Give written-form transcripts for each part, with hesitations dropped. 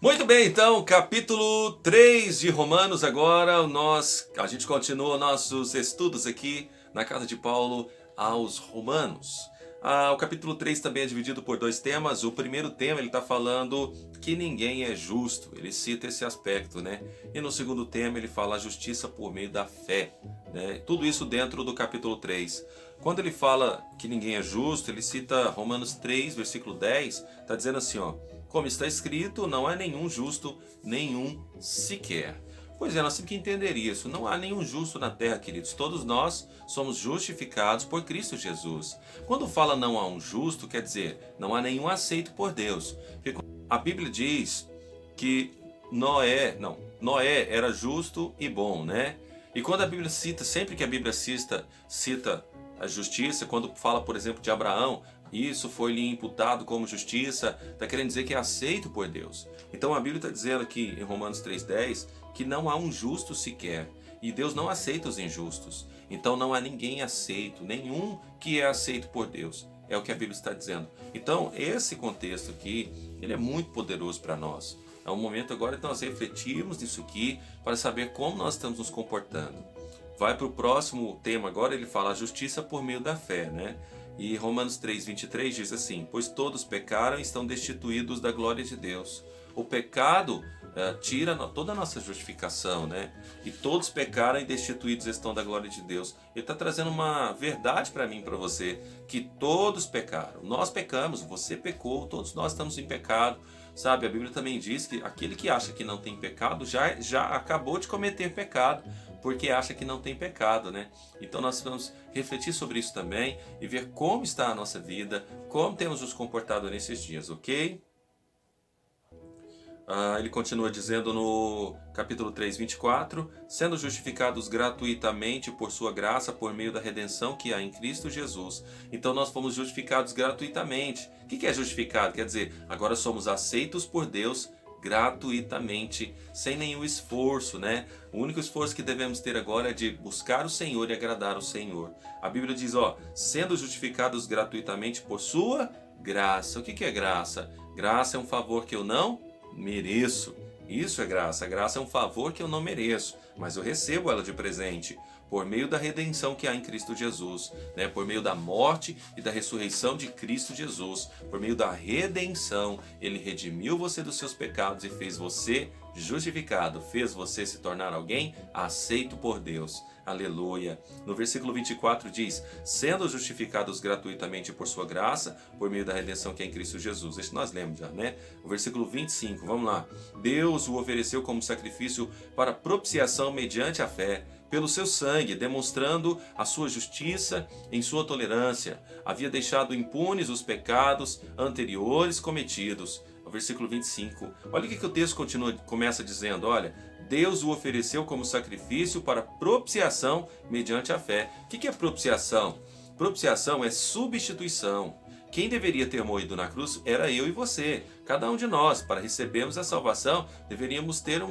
Muito bem, então, capítulo 3 de Romanos agora, a gente continua nossos estudos aqui na casa de Paulo aos Romanos. O capítulo 3 também é dividido por dois temas. O primeiro tema ele está falando que ninguém é justo, ele cita esse aspecto, né? E no segundo tema ele fala a justiça por meio da fé, né? Tudo isso dentro do capítulo 3. Quando ele fala que ninguém é justo, ele cita Romanos 3, versículo 10, está dizendo assim, ó: como está escrito, não há nenhum justo, nenhum sequer. Pois é, nós temos que entender isso. Não há nenhum justo na terra, queridos. Todos nós somos justificados por Cristo Jesus. Quando fala não há um justo, quer dizer, não há nenhum aceito por Deus. Porque a Bíblia diz que Noé era justo e bom, né? E quando a Bíblia cita, sempre que a Bíblia cita a justiça, quando fala, por exemplo, de Abraão, isso foi-lhe imputado como justiça, está querendo dizer que é aceito por Deus. Então a Bíblia está dizendo aqui em Romanos 3,10 que não há um justo sequer, e Deus não aceita os injustos. Então não há ninguém aceito, nenhum que é aceito por Deus. É o que a Bíblia está dizendo. Então esse contexto aqui, ele é muito poderoso para nós. É um momento agora que nós refletirmos nisso aqui para saber como nós estamos nos comportando. Vai para o próximo tema agora, ele fala a justiça por meio da fé, né? E Romanos 3,23 diz assim: pois todos pecaram e estão destituídos da glória de Deus. O pecado tira toda a nossa justificação, né? E todos pecaram e destituídos estão da glória de Deus. Ele está trazendo uma verdade para mim e para você, que todos pecaram. Nós pecamos, você pecou, todos nós estamos em pecado. Sabe, a Bíblia também diz que aquele que acha que não tem pecado já acabou de cometer pecado, porque acha que não tem pecado, né? Então nós vamos refletir sobre isso também e ver como está a nossa vida, como temos nos comportado nesses dias, ok? Ele continua dizendo no capítulo 3, 24: sendo justificados gratuitamente por sua graça, por meio da redenção que há em Cristo Jesus. Então nós fomos justificados gratuitamente. O que é justificado? Quer dizer, agora somos aceitos por Deus gratuitamente, sem nenhum esforço, né? O único esforço que devemos ter agora é de buscar o Senhor e agradar o Senhor. A Bíblia diz, sendo justificados gratuitamente por sua graça. O que é graça? Graça é um favor que eu não mereço. Isso é graça. A graça é um favor que eu não mereço, mas eu recebo ela de presente por meio da redenção que há em Cristo Jesus, né? Por meio da morte e da ressurreição de Cristo Jesus, por meio da redenção, Ele redimiu você dos seus pecados e fez você justificado, fez você se tornar alguém aceito por Deus. Aleluia. No versículo 24 diz: sendo justificados gratuitamente por sua graça, por meio da redenção que é em Cristo Jesus. Este nós lemos já, né? O versículo 25, vamos lá. Deus o ofereceu como sacrifício para propiciação mediante a fé, pelo seu sangue, demonstrando a sua justiça em sua tolerância. Havia deixado impunes os pecados anteriores cometidos. O versículo 25. Olha o que o texto começa dizendo, olha: Deus o ofereceu como sacrifício para propiciação mediante a fé. O que é propiciação? Propiciação é substituição. Quem deveria ter morrido na cruz era eu e você. Cada um de nós, para recebermos a salvação, deveríamos ter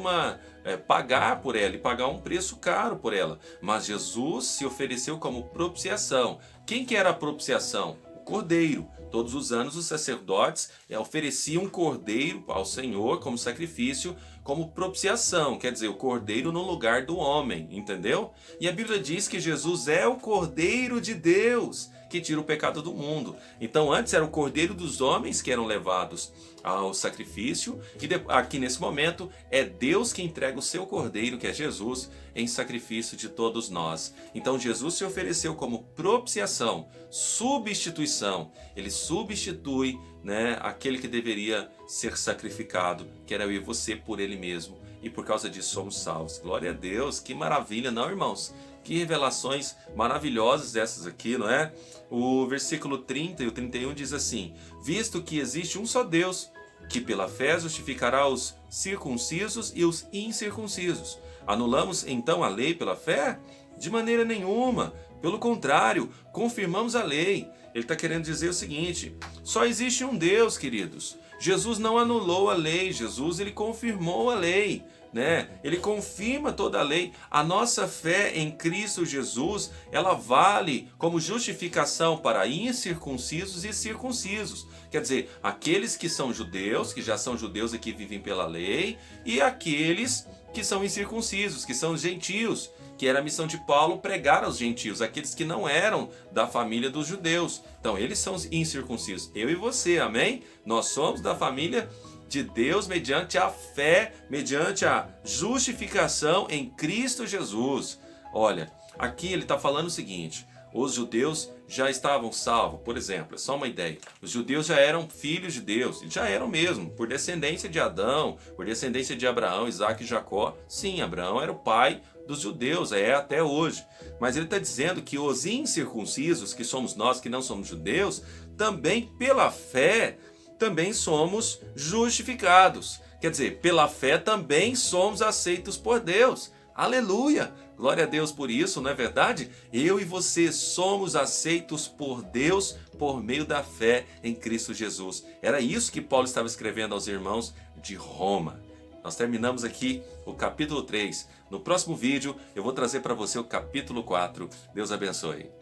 pagar por ela e pagar um preço caro por ela. Mas Jesus se ofereceu como propiciação. Quem que era a propiciação? O Cordeiro. Todos os anos os sacerdotes ofereciam um cordeiro ao Senhor como sacrifício, como propiciação, quer dizer, o cordeiro no lugar do homem, entendeu? E a Bíblia diz que Jesus é o Cordeiro de Deus, que tira o pecado do mundo. Então antes era o cordeiro dos homens que eram levados ao sacrifício, e aqui nesse momento é Deus que entrega o seu cordeiro, que é Jesus, em sacrifício de todos nós. Então Jesus se ofereceu como propiciação, substituição. Ele substitui, né, aquele que deveria ser sacrificado, que era eu e você, por ele mesmo, e por causa disso somos salvos. Glória a Deus, que maravilha, não, irmãos? Que revelações maravilhosas essas aqui, não é? O versículo 30 e o 31 diz assim: visto que existe um só Deus, que pela fé justificará os circuncisos e os incircuncisos. Anulamos então a lei pela fé? De maneira nenhuma. Pelo contrário, confirmamos a lei. Ele está querendo dizer o seguinte: só existe um Deus, queridos. Jesus não anulou a lei, Jesus ele confirmou a lei. né? Ele confirma toda a lei. A nossa fé em Cristo Jesus, ela vale como justificação para incircuncisos e circuncisos. Quer dizer, aqueles que são judeus, que já são judeus e que vivem pela lei, e aqueles que são incircuncisos, que são gentios, que era a missão de Paulo pregar aos gentios, aqueles que não eram da família dos judeus. Então, eles são os incircuncisos. Eu e você, amém? Nós somos da família de Deus mediante a fé, mediante a justificação em Cristo Jesus. Olha, aqui ele está falando o seguinte: os judeus já estavam salvos, por exemplo, é só uma ideia. Os judeus já eram filhos de Deus, já eram mesmo, por descendência de Adão, por descendência de Abraão, Isaac e Jacó. Sim, Abraão era o pai dos judeus, é até hoje. Mas ele está dizendo que os incircuncisos, que somos nós que não somos judeus, também pela fé, também somos justificados. Quer dizer, pela fé também somos aceitos por Deus. Aleluia! Glória a Deus por isso, não é verdade? Eu e você somos aceitos por Deus por meio da fé em Cristo Jesus. Era isso que Paulo estava escrevendo aos irmãos de Roma. Nós terminamos aqui o capítulo 3. No próximo vídeo eu vou trazer para você o capítulo 4. Deus abençoe.